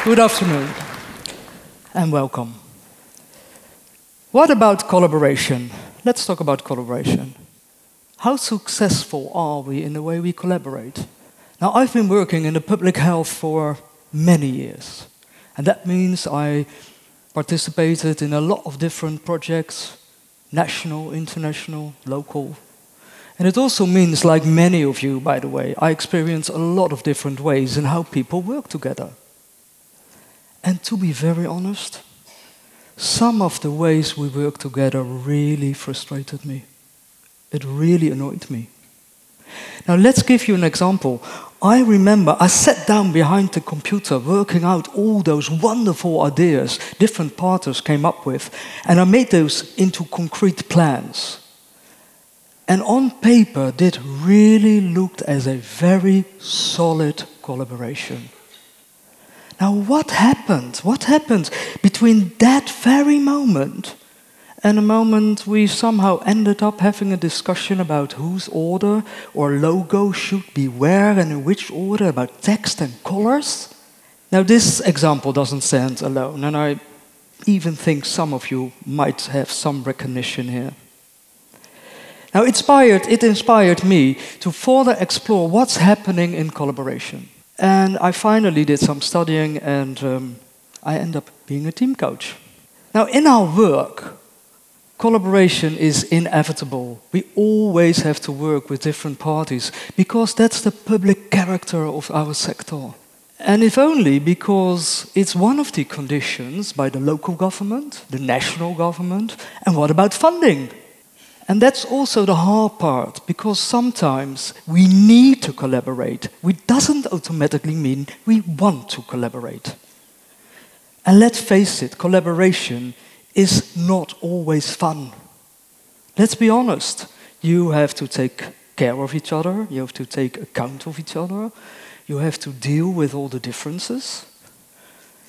Good afternoon and welcome. What about collaboration? Let's talk about collaboration. How successful are we in the way we collaborate? Now, I've been working in the public health for many years, and that means I participated in a lot of different projects, national, international, local. And it also means, like many of you, by the way, I experience a lot of different ways in how people work together. And to be very honest, some of the ways we work together really frustrated me. It really annoyed me. Now let's give you an example. I remember I sat down behind the computer working out all those wonderful ideas different parties came up with, and I made those into concrete plans. And on paper, it really looked as a very solid collaboration. Now, what happened? What happened between that very moment and the moment we somehow ended up having a discussion about whose order or logo should be where and in which order, about text and colors? Now, this example doesn't stand alone, and I even think some of you might have some recognition here. Now, it inspired me to further explore what's happening in collaboration. And I finally did some studying, and I ended up being a team coach. Now, in our work, collaboration is inevitable. We always have to work with different parties because that's the public character of our sector. And if only because it's one of the conditions by the local government, the national government, and what about funding? And that's also the hard part, because sometimes we need to collaborate, which doesn't automatically mean we want to collaborate. And let's face it, collaboration is not always fun. Let's be honest. You have to take care of each other, you have to take account of each other, you have to deal with all the differences.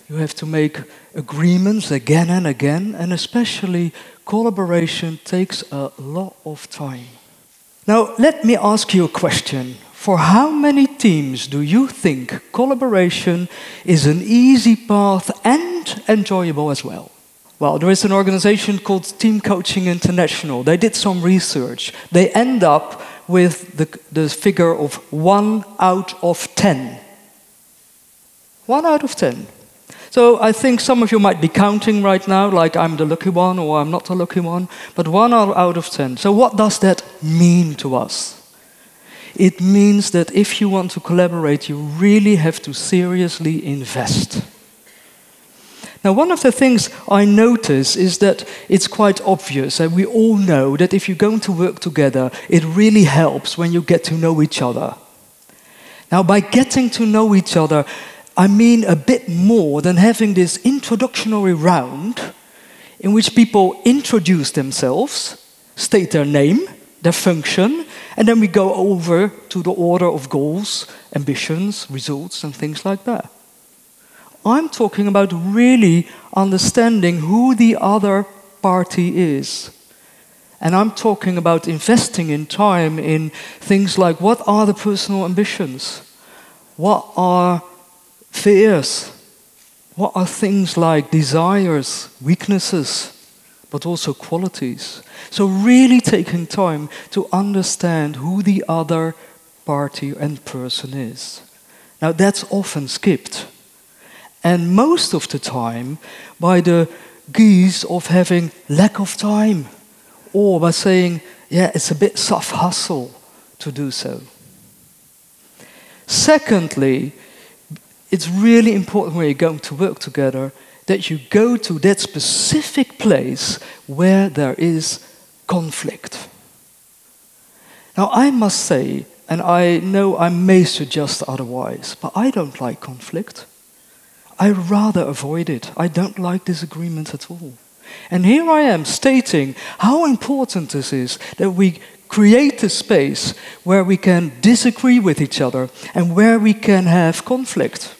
You have to make agreements again and again, and especially collaboration takes a lot of time. Now, let me ask you a question. For how many teams do you think collaboration is an easy path and enjoyable as well? Well, there is an organization called Team Coaching International. They did some research. They end up with the figure of 1 out of 10. 1 out of 10. So I think some of you might be counting right now, like I'm the lucky one or I'm not the lucky one, but 1 out of 10. So what does that mean to us? It means that if you want to collaborate, you really have to seriously invest. Now, one of the things I notice is that it's quite obvious, and we all know that if you're going to work together, it really helps when you get to know each other. Now, by getting to know each other, I mean a bit more than having this introductory round in which people introduce themselves, state their name, their function, and then we go over to the order of goals, ambitions, results, and things like that. I'm talking about really understanding who the other party is. And I'm talking about investing in time in things like what are the personal ambitions? What are fears? What are things like desires, weaknesses, but also qualities? So really taking time to understand who the other party and person is. Now that's often skipped. And most of the time by the guise of having lack of time, or by saying, yeah, it's a bit soft hustle to do so. Secondly, it's really important when you're going to work together that you go to that specific place where there is conflict. Now, I must say, and I know I may suggest otherwise, but I don't like conflict. I rather avoid it. I don't like disagreement at all. And here I am stating how important this is that we create a space where we can disagree with each other and where we can have conflict.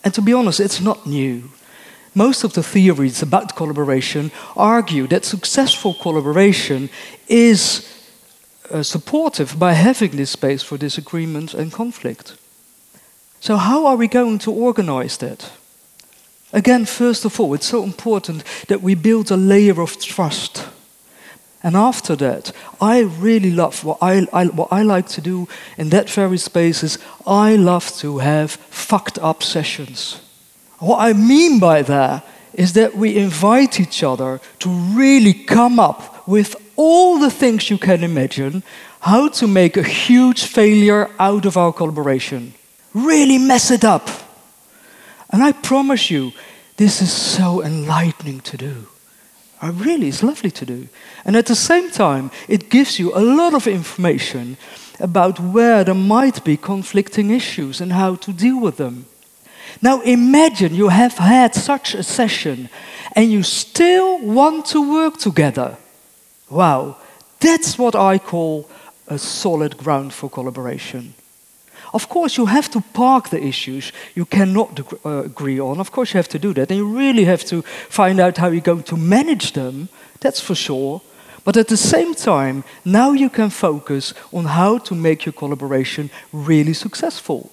And to be honest, it's not new. Most of the theories about collaboration argue that successful collaboration is supportive by having this space for disagreement and conflict. So how are we going to organize that? Again, first of all, it's so important that we build a layer of trust. And after that, I really love what I like to do in that very space is I love to have fucked up sessions. What I mean by that is that we invite each other to really come up with all the things you can imagine how to make a huge failure out of our collaboration. Really mess it up. And I promise you, this is so enlightening to do. Really, it's lovely to do. And at the same time, it gives you a lot of information about where there might be conflicting issues and how to deal with them. Now imagine you have had such a session and you still want to work together. Wow, that's what I call a solid ground for collaboration. Of course, you have to park the issues you cannot agree on. Of course, you have to do that. And you really have to find out how you're going to manage them, that's for sure. But at the same time, now you can focus on how to make your collaboration really successful.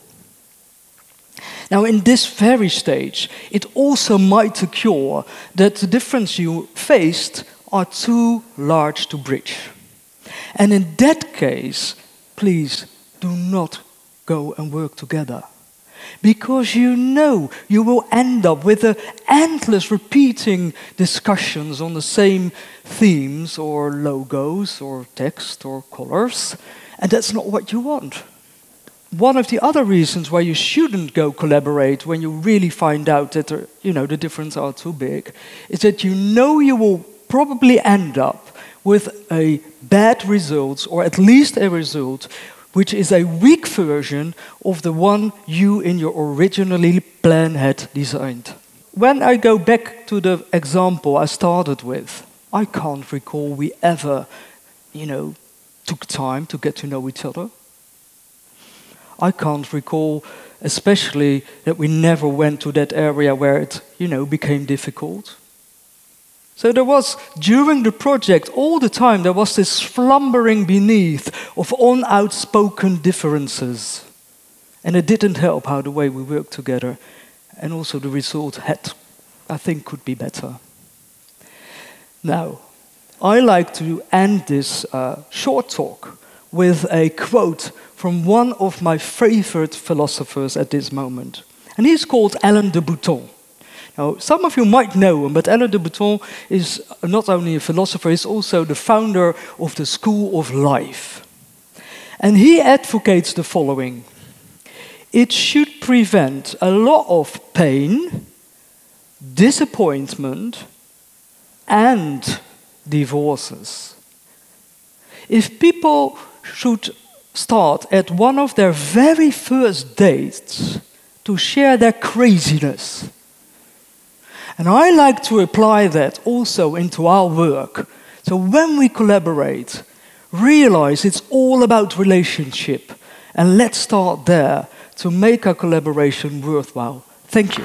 Now, in this very stage, it also might occur that the difference you faced are too large to bridge. And in that case, please do not go and work together. Because you know you will end up with endless repeating discussions on the same themes or logos or text or colors, and that's not what you want. One of the other reasons why you shouldn't go collaborate when you really find out that the differences are too big is that you know you will probably end up with a bad result, or at least a result which is a weak version of the one you in your originally plan had designed. When I go back to the example I started with, I can't recall we ever, took time to get to know each other. I can't recall, especially, that we never went to that area where it, became difficult. So there was, during the project, all the time, there was this slumbering beneath of unoutspoken differences. And it didn't help how the way we worked together. And also the result could be better. Now, I like to end this short talk with a quote from one of my favorite philosophers at this moment. And he's called Alain de Botton. Now, some of you might know him, but Alain de Botton is not only a philosopher, he's also the founder of the School of Life. And he advocates the following: it should prevent a lot of pain, disappointment, and divorces. If people should start at one of their very first dates to share their craziness. And I like to apply that also into our work. So when we collaborate, realize it's all about relationship. And let's start there to make our collaboration worthwhile. Thank you.